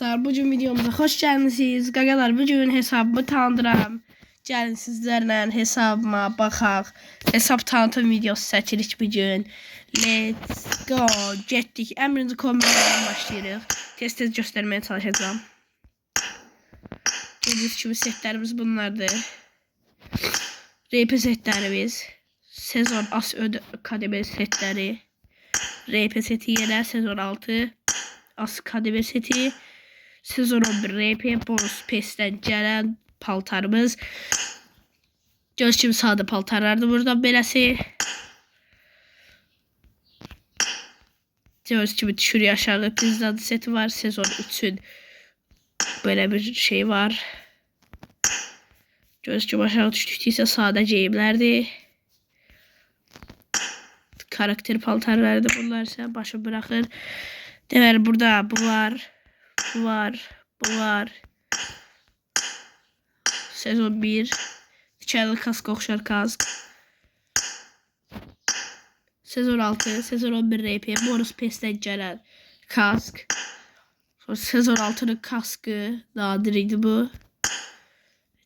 dostlar, bugün videomuza hoş geldiniz. Qaqalar, bugün hesabımı tanıdıram. Gəlin sizlərlə hesabıma baxaq. Hesab tanıtım videosu çəkirik bugün. Let's go. Getdik. Ən birinci kombinadan başlayırıq. Tez-tez göstərməyə çalışacağam. Gördüyünüz kimi setlərimiz bunlardır. RP setlərimiz. Sezon As Akademi setləri. RP seti yenə sezon 6. As Akademi seti. Sezon 11 RP bonus PES'ten gelen paltarımız. Göz kimi sadə paltarlardır buradan beləsi. Göz kimi düşürüyor aşağı. Pizza seti var. Sezon 3'ün böyle bir şey var. Göz kimi aşağı düştüyse sadə geyimlərdir. Karakter paltarlardır bunlar ise başı bırakır. Deməli burada bu var. Bu var. Bu var. Sezon 1. Dikərli kask oxşar kask. Sezon 6. Sezon 11 RP. Bonus PES'ten gələn kask. Sonra sezon 6'nın kaskı. Nadir idi bu.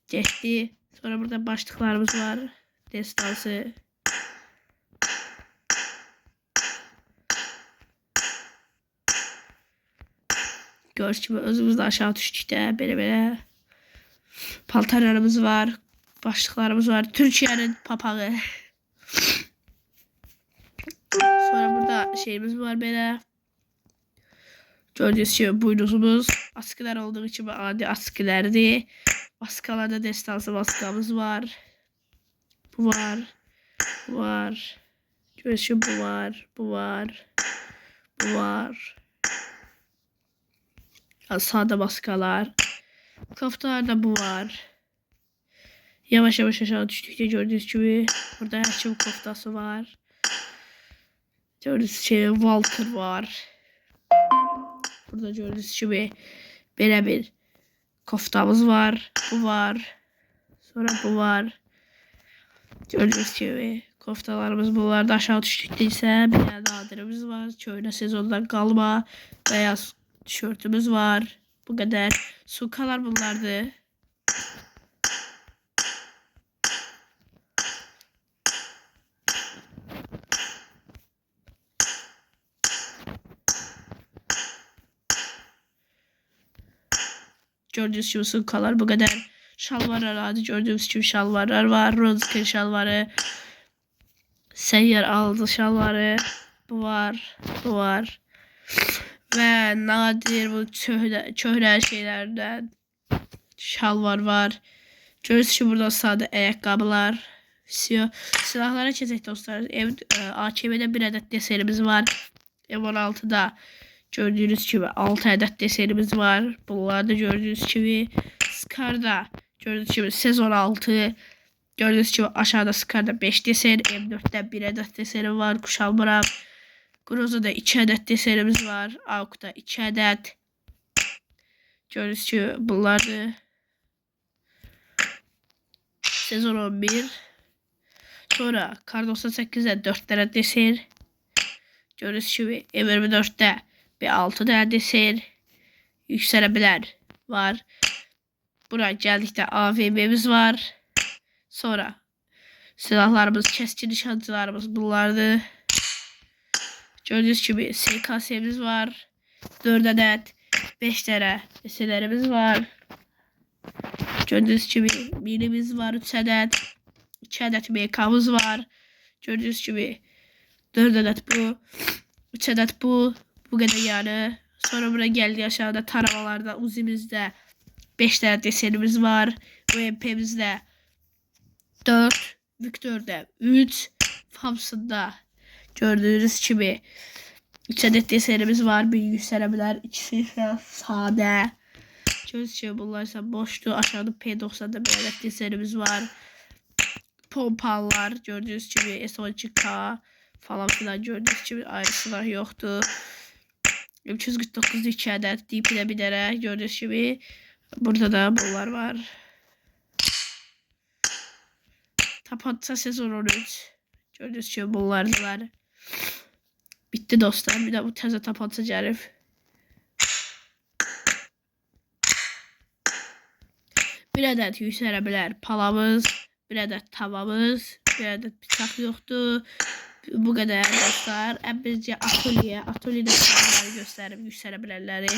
Geçti. Sonra burada başlıklarımız var. Destansı. Gördüğünüz gibi özümüzde aşağı düştükdə belə paltarlarımız var. Başlıklarımız var. Türkiye'nin papağı. Sonra burada şeyimiz var belə. Gördüğünüz gibi buynuzumuz. Askılar olduğu için adi askılardı. Askalarda destansı maskamız var. Bu var. Bu var. Gördüğünüz gibi bu var. Bu var. Bu var. Sağda maskalar. Kaftalarda bu var. Yavaş yavaş aşağı düştükçe gördüğünüz gibi burada her şeyin koftası var. Gördüğünüz gibi Walter var. Burada gördüğünüz gibi böyle bir koftamız var. Bu var. Sonra bu var. Gördüğünüz gibi koftalarımız bunlar da aşağı düştükte ise bir tane nadirimiz var. Şöyle sezondan kalma beyaz tişörtümüz var. Bu kadar. Sukalar bunlardı. Gördüğünüz gibi sukalar bu kadar. Şalvarlar hadi gördüğünüz gibi şalvarlar var. Rozkın şalvarı. Seyyar aldı şalvarı. Bu var. Bu var. Ve nadir bu çöhre şeylerden şalvar var. Görüyorsunuz ki burada sade ayakkabılar. Silahlara çizek dostlar. AKM'de bir adet desenimiz var. M16'da gördüğünüz gibi 6 adet desenimiz var. Bunlarda gördüğünüz gibi Scar'da gördüğünüz gibi sezon 6. Gördüğünüz gibi aşağıda Scar'da 5 desen. M4'te 1 adet deseni var. Kuşalmıram. Groza'da 2 adet desenimiz var. AUK'da 2 adet. Gördüğünüz gibi bunlardı. Sezon 11. Sonra Kar 98'de 4 tane desen. Gördüğünüz gibi M24'te bir 6 tane desen. Yükselebilir var. Buraya geldikdə AVM'miz var. Sonra silahlarımız, keskin nişancılarımız bunlardı. Gördüğünüz gibi SKS'miz var. 4 adet. 5 tane deselerimiz var. Gördüğünüz gibi minimiz var. 3 adet. 2 adet MK'mız var. Gördüğünüz gibi 4 adet bu. 3 adet bu. Bu kadar yani. Sonra buraya geldi aşağıda taramalarda Uzi'mizde 5 tane desenimiz var. UMP'mizde 4. Victor'da 3. Thompson'da gördüğünüz gibi 3 adet desenimiz var. Bir yükselebilir. İkisi ise sade. Gördüğünüz gibi bunlar ise boştu. Aşağıda P90'da bir adet desenimiz var. Pompalar gördüğünüz gibi S12K falan filan gördüğünüz gibi ayrı silah yoktu. 349 2 adet DP'de bir tane gördüğünüz gibi burada da bunlar var. Tapanca sezon 13 gördüğünüz gibi bunlardılar. Bitti dostlar. Bir de bu təzə tapanca gəlib. Bir ədəd yüksələ bilər palamız, bir ədəd tavamız, bir ədəd bıçaq yoxdur. Bu qədər dostlar. Bizcə atölyədə silahları göstərib yüksələ bilərləri.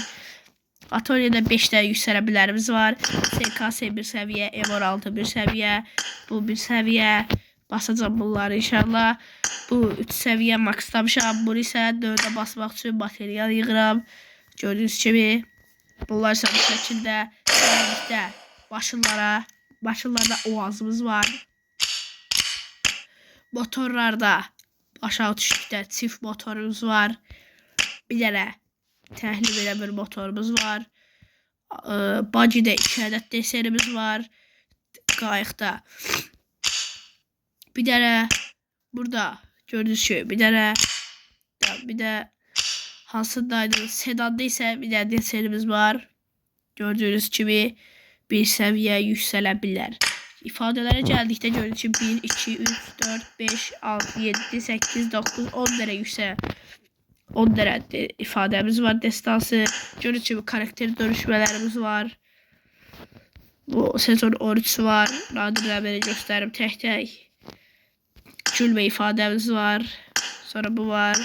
Atölyədə 5 dənə yüksələ bilərimiz var. SKS 1 səviyyə, M16 1 səviyyə, bu 1 səviyyə. Basacağım bunları inşallah. Bu 3 səviyyə maksdamışam. Bunu isə 4-ə basmaq üçün material yığıram. Gördüyünüz kimi. Bunlar isə bu şəkildə birlikdə başınlarda oğazımız var. Motorlarda aşağı düşdükdə çift motorumuz var. Bir dənə təhlil edən bir motorumuz var. Bacidə 2 ədəd desenimiz var. Qayıqda. Bir dənə burada gördüyünüz kimi bir də hansındaydı? Sedanda isə bir dənə desenimiz var. Gördüyünüz kimi bir səviyyə yüksələ bilər. İfadələrə gəldikdə gördüyünüz kimi 1, 2, 3, 4, 5, 6, 7, 8, 9, 10 dənə 10 dənə ifadəmiz var destansı. Gördüyünüz kimi karakter dönüşmələrimiz var. Bu sezon 13 var. Nadirləri göstərim tək-tək. Gülmə ifadəmiz var. Sonra bu var.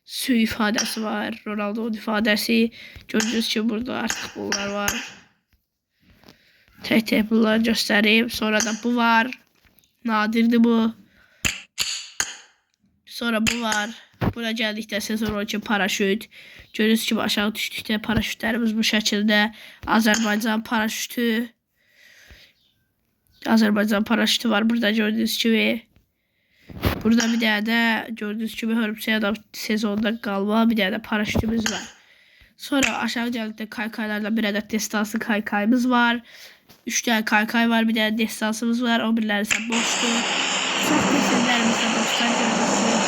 Su ifadəsi var. Ronaldo'nun ifadəsi. Gördüyünüz kimi burada artıq bunlar var. Tək-tək bunları göstəreyim. Sonra da bu var. Nadirdir bu. Sonra bu var. Buna gəldikdə sezon 12 paraşüt. Gördüyünüz kimi aşağı düşdükdə paraşütlərimiz bu şəkildə. Azərbaycan paraşütü. Azərbaycan paraşütü var burada gördüyünüz kimi. Burada bir dənə də gördüyünüz kimi Hörümçək Adam sezonunda qalma bir dənə də paraşütümüz var. Sonra aşağı gəldikdə kaykaylarda bir ədəd destansı kaykayımız var. 3 dənə kaykay var, bir dənə destansımız var. O birləri isə boşdur. Çox desenlərimizdə dostlar gördüyünüz kimi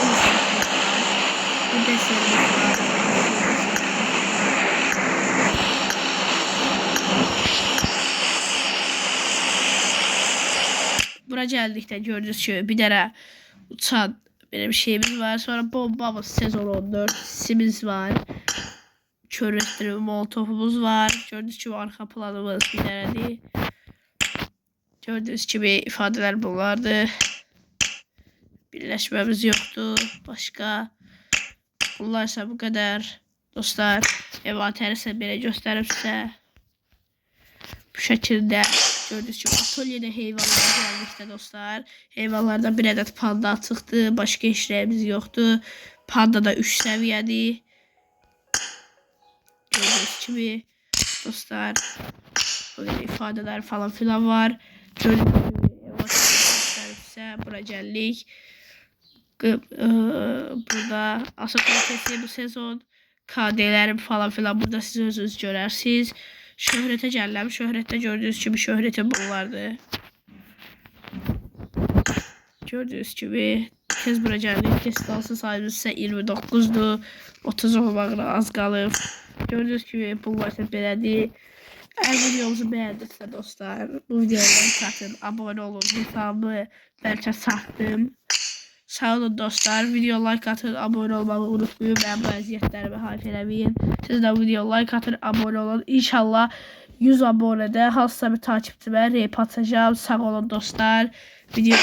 bu desenimiz var. Bura gəldikdə gördüyünüz kimi bir dənə uçan bir şeyimiz var. Sonra bombamız sezon 14 simiz var. Körətli molotofumuz var. Gördüyünüz kimi arxa planımız bir dənədir. Gördüyünüz kimi ifadələr bunlardır. Birləşməmiz yoxdur. Başqa. Bunlar isə bu qədər. Dostlar, envanteri isə belə göstərib sizə. Bu şəkildə. Gördüyünüz kimi atölyədə heyvanlar gəldikdə dostlar. Heyvanlardan bir ədəd panda çıxdı. Başqa heç rəyimiz yoxdur. Panda da 3 səviyyədir. Gördüyünüz kimi dostlar. Böyle ifadələr falan filan var. Gördüyünüz kimi göstərib sizə. Bura gəldik. Burada asıl kalitesi bu sezon. KD'lərim falan filan burada siz özünüz görərsiniz. Şöhrətə gəlirəm. Şöhrətdə gördüyünüz kimi şöhrətim bunlardır. Gördüyünüz kimi tez bura gəldik. Destansı sayımız isə 29'dur. 30 olmağına az qalıb. Gördüyünüz kimi bunlar isə belədir. Əgər videomuzu bəyəndinizsə dostlar, bu videoları satın, abone olun. Hesabı bəlkə satdım. Sağ olun dostlar. Video like atın, abone olmağı unutmayın. Ben bu əziyyətlərimi hafif eləməyin. Siz də video like atın, abone olun. İnşallah 100 abonede hansısa bir takipçimə reyp atacağım. Sağ olun dostlar. Videoları